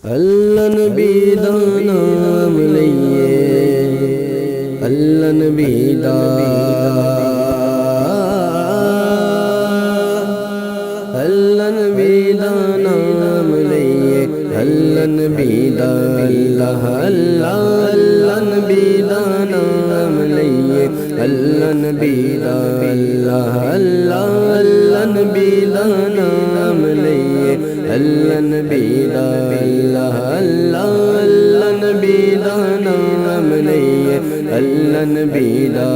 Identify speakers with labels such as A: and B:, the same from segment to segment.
A: اللہ نبی دا نام لئیے، اللہ نبی دا، اللہ نبی دا نام لئیے، اللہ نبی دا، اللہ اللہ اللہ نبی دا نام لئیے، اللہ نبی دا، اللہ اللہ اللہ نبی دا نام لئیے، اللہ نبی دا، اللہ اللہ اللہ نبی دا نام لئیے، اللہ نبی دا،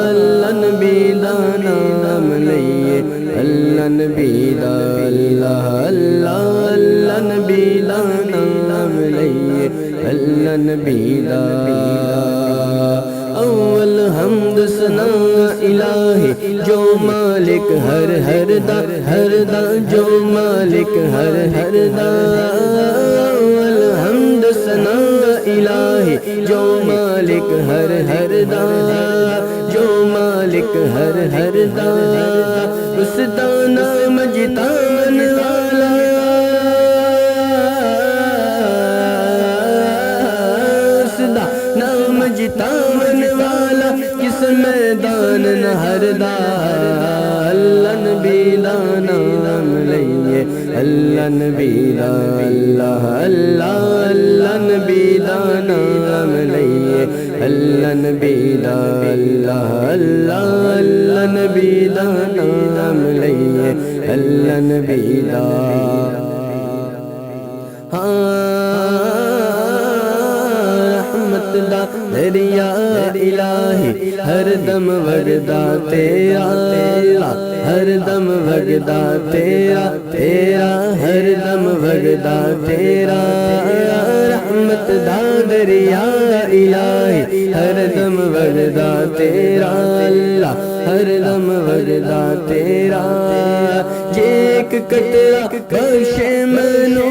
A: اللہ نبی دا نام لئیے، اللہ نبی دا، اللہ اللہ اللہ نبی دا نام لئیے، اللہ نبی دا۔ اول حمد ثنا الہی جو مالک ہر ہر دا، ہر دا جو مالک ہر ہر دا، اول حمد ثنا الہی جو مالک ہر ہر دا، جو مالک ہر ہر دا، اس دا نام جتان والا، اس دا نام جتان والا، کس میدان نہر دا، اللہ نبی دا نام لئیے، اللہ نبی دا، اللہ اللہ اللہ نبی دا نام لئیے، اللہ نبی دا، اللہ اللہ اللہ نبی دا نام لئیے، اللہ نبی دا۔ رحمت دا دریا الہی ہر دم وگدا تیرا، ہر دم وگدا تیرا، تیرا ہر دم وگدا تیرا، رحمت دا دریا الہی ہر دم وگدا تیرا، اللہ ہر دم وگدا تیرا، جے ایک قطرہ بخشے منو،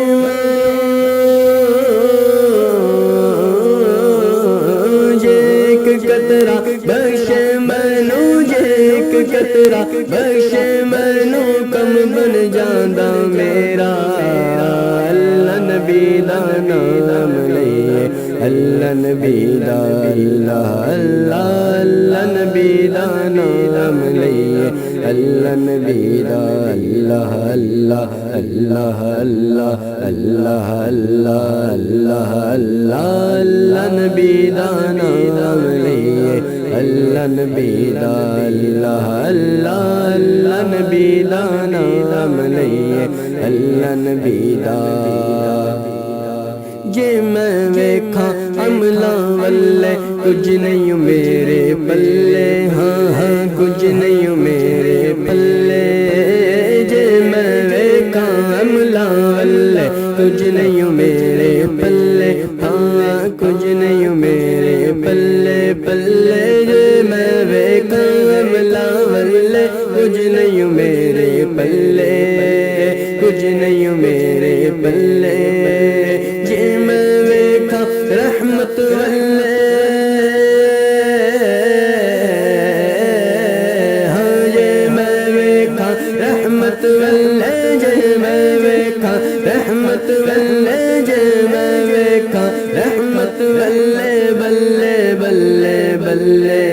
A: قطرہ بخشے منو، جے ایک قطرہ بخشے منو، کم بن جاندا میرا، اللہ نبی دا نام لئیے، اللہ نبی دا، اللہ اللہ اللہ نبی دا نام لئیے، اللہ نبی دا، اللہ اللہ اللہ اللہ اللہ اللہ اللہ اللہ اللہ نبی دا نام لئیے، اللہ نبی دا، اللہ اللہ اللہ نبی دا نام لئیے، اللہ نبی دا۔ جے میں ویکھاں عملاں والے کچھ نہیں میرے پلے، ہاں ہاں کچھ نہیں میرے پلے، جے میں ویکھاں عملاں والے کچھ نہیں میرے پلے، ہاں کچھ نہیں میرے پلے پلے، جے میں ویکھاں عملاں والے کچھ نہیں میرے پلے، کچھ نہیں میرے پلے، جے میں ویکھاں رحمت والے، ہاں جے میں ویکھاں رحمت والے، جے میں ویکھاں رحمت والے، جے میں ویکھاں رحمت والے، بلے بلے بلے،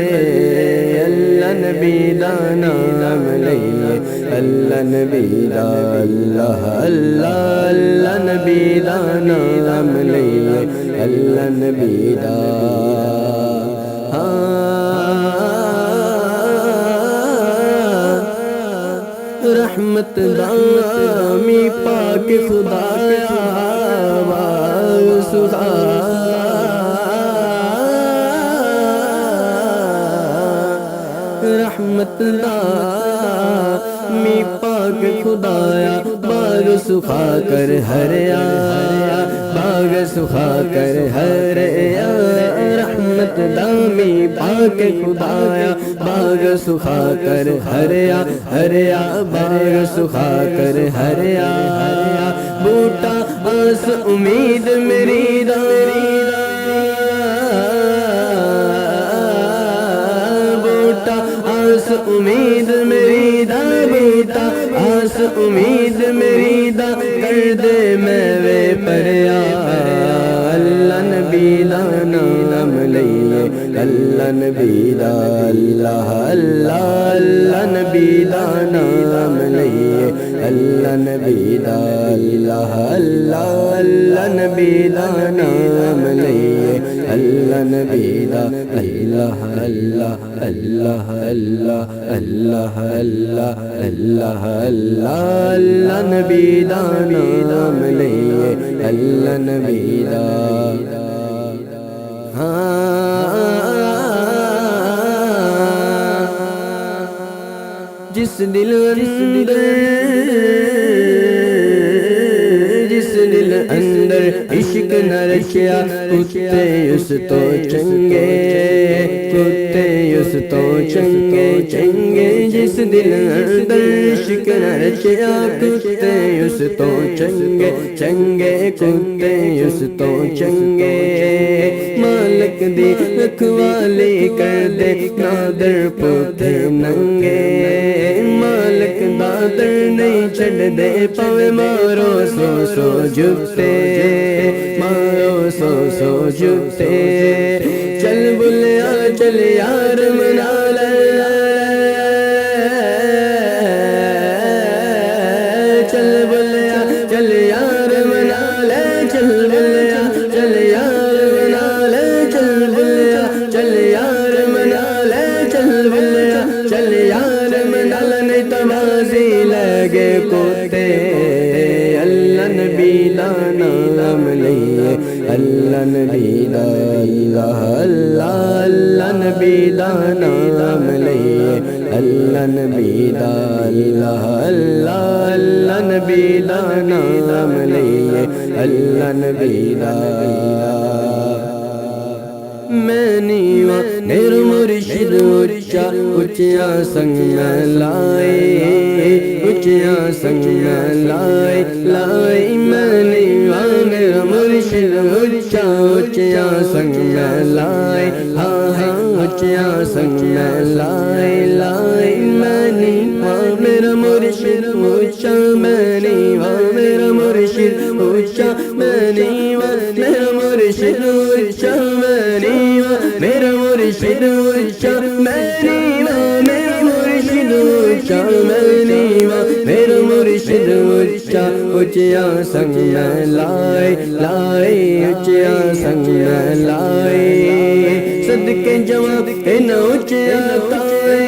A: اللہ نبی دا نام لئیے، اللہ نبی دا، اللہ اللہ اللہ نبی دا نام لئیے، اللہ نبی دا۔ رحمت دا می پاک خدایا سخا، رحمت دا می پاک خدایا، باغ سخا کر ہریا، باغ سخا کر ہریا، رحمت دا می پاک خدایا، باغ سخا کر ہریا، ہریا باغ سخا کر ہریا، بوٹا آس امید میری دا، بوٹا آس امید میری دا، بوٹا آس امید میری دا، کر دے میں بڑیا اللہ نبی دا نام لئیے اللہ نبی دا اللہ اللہ اللہ نبی دا نام لئیے اللہ نبی دا اللہ اللہ اللہ نبی دا نام لئیے اللہ نبی دا اللہ اللہ اللہ اللہ اللہ اللہ اللہ اللہ اللہ نبی دا نام لئیے اللہ نبی دا جس دل اندر عشق نہ رکھیا کتے اس تو چنگے کتے اس تو چنگے چنگے جس دل اندر عشق نہ رکھیا کتے اس تو چنگے چنگے کتے اس تو چنگے مالک دی رکھوالی کر دے نادر پوتے ننگے مالک دادر نہیں چھڑ دے پاوے مارو سو سو جھکتے مارو سو سو جھکتے چل بلیا چل یار منا لے چل بلیا چل یار منا لے چل بلیا چل یار منا لے چل بلیا چل یار منا لے چل بلیا چل یار منا لے نہیں تمازی لگے کوتے اللہ نبی دا نام لئیے اللہ نبی دا اللہ اللہ اللہ نبی دا نام لئیے اللہ نبی دا اللہ اللہ اللہ نبی دا نام لئیے اللہ نبی دا میں نیواں میرا مرشد اچھا اچھا سنگ لائے اچھا سنگ لائے لائے میں نیواں میرا مرشد اچھا اچھا سنگ لائے ہاں ہاں اچھا سنگ لائے لائے میں نیواں میرا مرشد اچھا میں نیواں میرا مرشد اچھا میں نیواں میرا مرشد اچھا میرا مرشد اچھا میری ماں میرا مرشد اچھا میری ماں میرا مرشد اچھا اچھا سنگ لائے لائے اچھا سنگ لائے صدقے جواب نہ اچھا تائے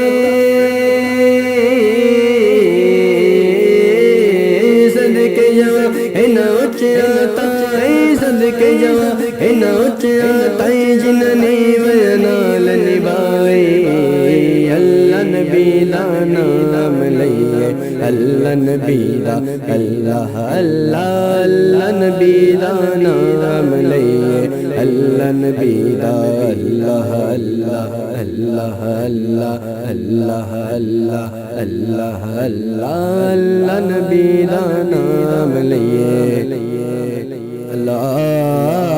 A: صدقے جواب نہ اچھا تائے صدقے جواب نہ اچھا تائے جننی وینال نبائے اللہ نبی دا نام لئیے اللہ نبی دا اللہ اللہ اللہ نبی دا نام لئیے اللہ نبی دا اللہ اللہ اللہ اللہ اللہ اللہ اللہ اللہ اللہ نبی دا نام لئیے اللہ